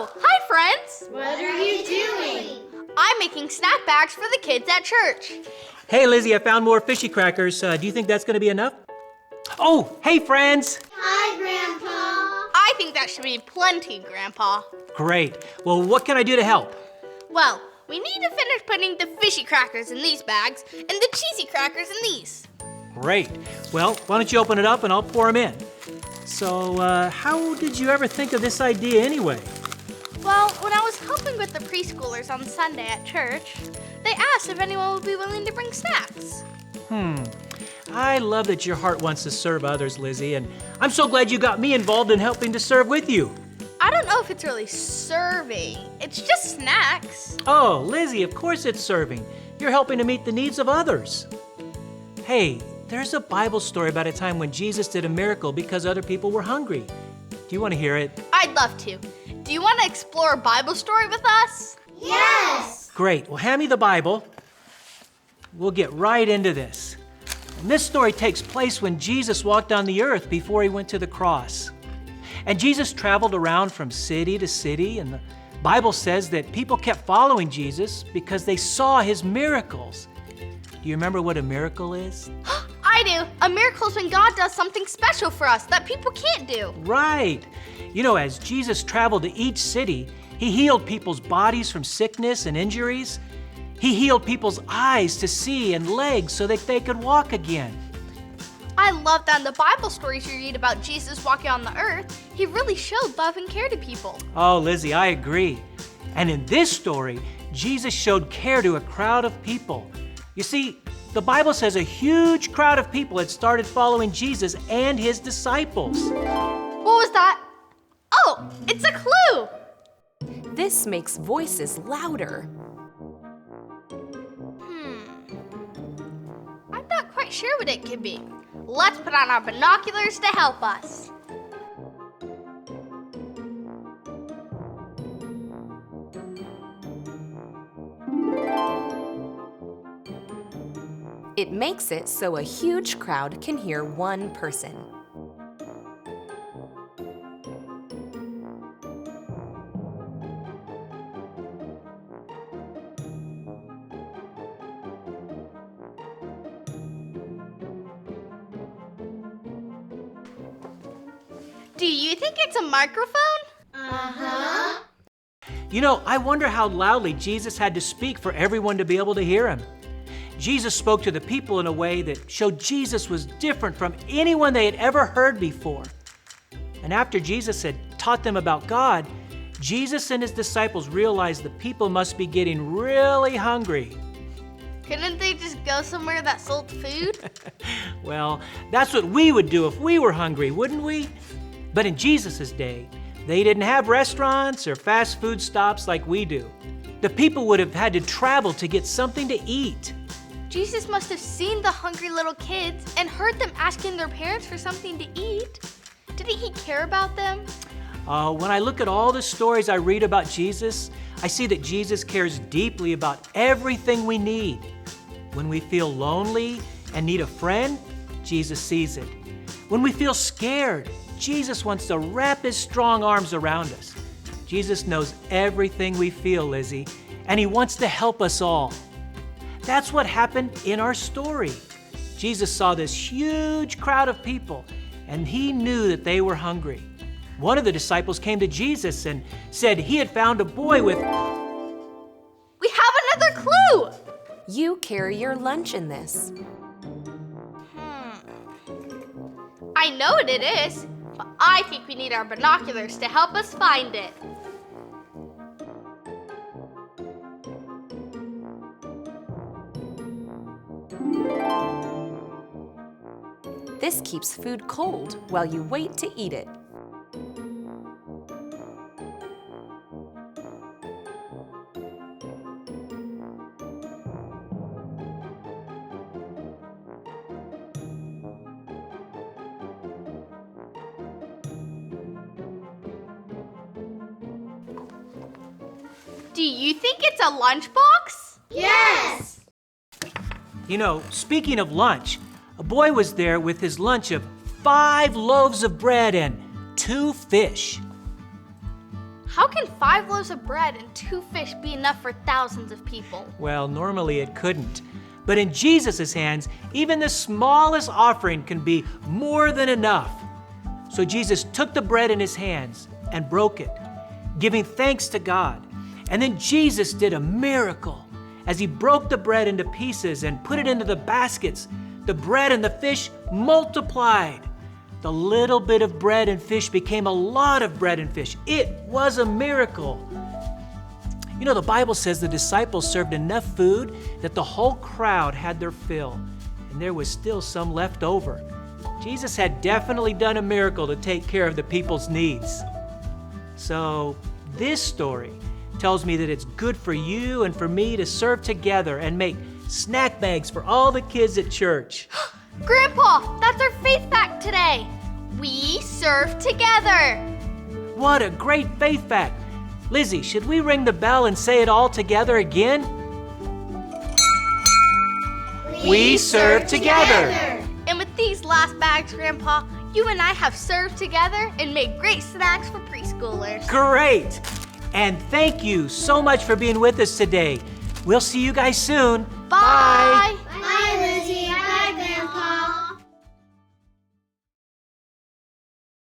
Oh, hi friends! What are you doing? I'm making snack bags for the kids at church. Hey, Lizzie, I found more fishy crackers. Do you think that's going to be enough? Oh, hey, friends! Hi, Grandpa. I think that should be plenty, Grandpa. Great. Well, what can I do to help? Well, we need to finish putting the fishy crackers in these bags and the cheesy crackers in these. Great. Well, why don't you open it up and I'll pour them in. So, how did you ever think of this idea anyway? Well, when I was helping with the preschoolers on Sunday at church, they asked if anyone would be willing to bring snacks. I love that your heart wants to serve others, Lizzie, and I'm so glad you got me involved in helping to serve with you. I don't know if it's really serving. It's just snacks. Oh, Lizzie, of course it's serving. You're helping to meet the needs of others. Hey, there's a Bible story about a time when Jesus did a miracle because other people were hungry. Do you want to hear it? I'd love to. Do you want to explore a Bible story with us? Yes. Great. Well, hand me the Bible. We'll get right into this. And this story takes place when Jesus walked on the earth before he went to the cross. And Jesus traveled around from city to city, and the Bible says that people kept following Jesus because they saw his miracles. Do you remember what a miracle is? I do. A miracle is when God does something special for us that people can't do. Right. You know, as Jesus traveled to each city, he healed people's bodies from sickness and injuries. He healed people's eyes to see and legs so that they could walk again. I love that in the Bible stories you read about Jesus walking on the earth, he really showed love and care to people. Oh, Lizzie, I agree. And in this story, Jesus showed care to a crowd of people. You see, the Bible says a huge crowd of people had started following Jesus and his disciples. What was that? Oh, it's a clue! This makes voices louder. I'm not quite sure what it could be. Let's put on our binoculars to help us. It makes it so a huge crowd can hear one person. Do you think it's a microphone? Uh-huh. You know, I wonder how loudly Jesus had to speak for everyone to be able to hear him. Jesus spoke to the people in a way that showed Jesus was different from anyone they had ever heard before. And after Jesus had taught them about God, Jesus and his disciples realized the people must be getting really hungry. Couldn't they just go somewhere that sold food? Well, that's what we would do if we were hungry, wouldn't we? But in Jesus' day, they didn't have restaurants or fast food stops like we do. The people would have had to travel to get something to eat. Jesus must have seen the hungry little kids and heard them asking their parents for something to eat. Didn't he care about them? When I look at all the stories I read about Jesus, I see that Jesus cares deeply about everything we need. When we feel lonely and need a friend, Jesus sees it. When we feel scared, Jesus wants to wrap his strong arms around us. Jesus knows everything we feel, Lizzie, and he wants to help us all. That's what happened in our story. Jesus saw this huge crowd of people, and he knew that they were hungry. One of the disciples came to Jesus and said he had found a boy with... We have another clue! You carry your lunch in this. I know what it is, but I think we need our binoculars to help us find it. This keeps food cold while you wait to eat it. Do you think it's a lunchbox? Yes. You know, speaking of lunch, a boy was there with his lunch of 5 loaves of bread and 2 fish. How can 5 loaves of bread and 2 fish be enough for thousands of people? Well, normally it couldn't. But in Jesus' hands, even the smallest offering can be more than enough. So Jesus took the bread in his hands and broke it, giving thanks to God. And then Jesus did a miracle. As he broke the bread into pieces and put it into the baskets, the bread and the fish multiplied. The little bit of bread and fish became a lot of bread and fish. It was a miracle. You know, the Bible says the disciples served enough food that the whole crowd had their fill, and there was still some left over. Jesus had definitely done a miracle to take care of the people's needs. So this story tells me that it's good for you and for me to serve together and make snack bags for all the kids at church. Grandpa, that's our faith fact today. We serve together. What a great faith fact. Lizzie, should we ring the bell and say it all together again? We serve together. And with these last bags, Grandpa, you and I have served together and made great snacks for preschoolers. Great. And thank you so much for being with us today. We'll see you guys soon. Bye.